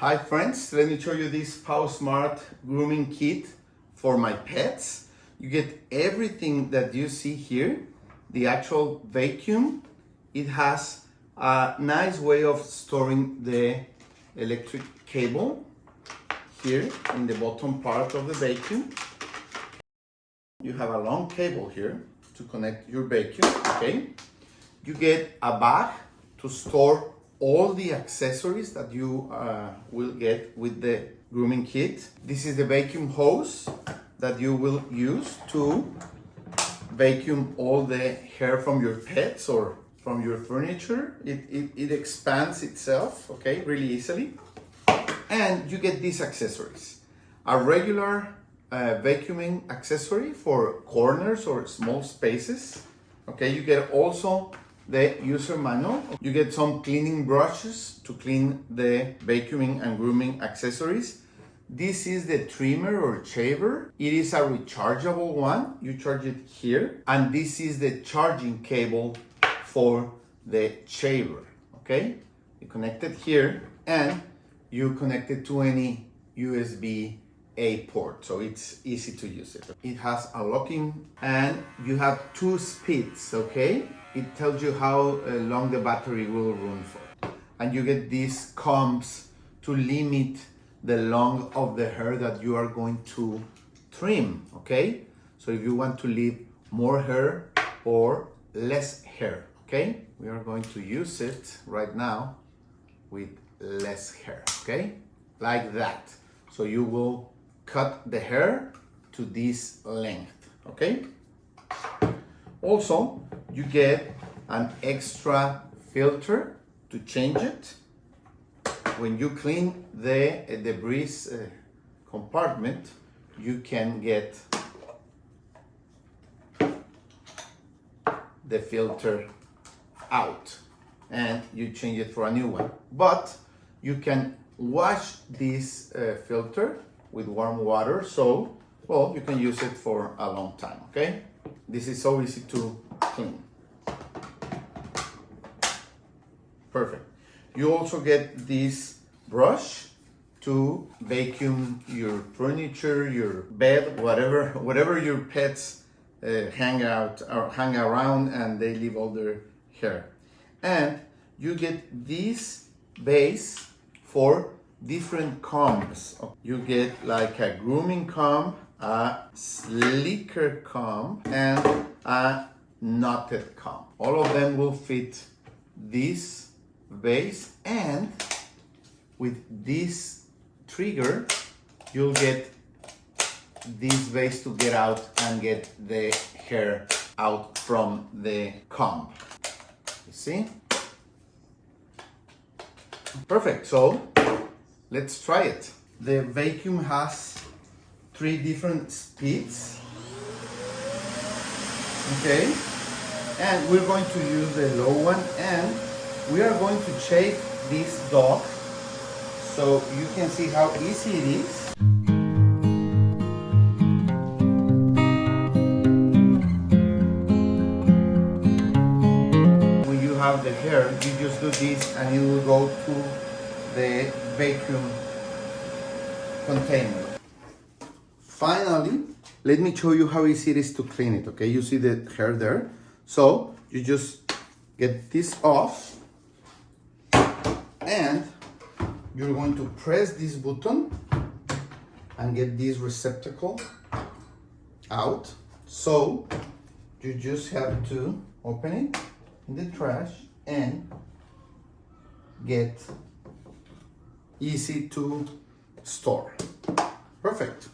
Hi friends, let me show you this Pawsmart grooming kit for my pets. You get everything that you see here. The actual vacuum. It has a nice way of storing the electric cable here in the bottom part of the vacuum. You have a long cable here to connect your vacuum, okay? You get a bag to store all the accessories that you will get with the grooming kit. This is the vacuum hose that you will use to vacuum all the hair from your pets or from your furniture. It expands itself, okay, really easily. And you get these accessories. A regular vacuuming accessory for corners or small spaces. Okay, you get also the user manual. You get some cleaning brushes to clean the vacuuming and grooming accessories. This is the trimmer or shaver. It is a rechargeable one. You charge it here. And this is the charging cable for the shaver, okay? You connect it here and you connect it to any USB-A port, so it's easy to use it. It has a locking and you have 2 speeds, okay? It tells you how long the battery will run for. And you get these combs to limit the length of the hair that you are going to trim, okay? So if you want to leave more hair or less hair, okay? We are going to use it right now with less hair, okay? Like that. So you will cut the hair to this length, okay? Also, you get an extra filter to change it. When you clean the debris compartment, you can get the filter out and you change it for a new one. But you can wash this filter with warm water, so, well, you can use it for a long time, okay? This is so easy to clean. Perfect. You also get this brush to vacuum your furniture, your bed, whatever your pets hang out or hang around and they leave all their hair. And you get this base for different combs. You get like a grooming comb, a slicker comb, and a knotted comb. All of them will fit this base, and with this trigger you'll get this base to get out and get the hair out from the comb. You see? Perfect. So let's try it. The vacuum has 3 different speeds, okay, and we're going to use the low one, and we are going to shake this dog so you can see how easy it is. When you have the hair, you just do this and it will go to the vacuum container. Finally, let me show you how easy it is to clean it, okay? You see the hair there? So you just get this off and you're going to press this button and get this receptacle out. So you just have to open it in the trash and get easy to store. Perfect.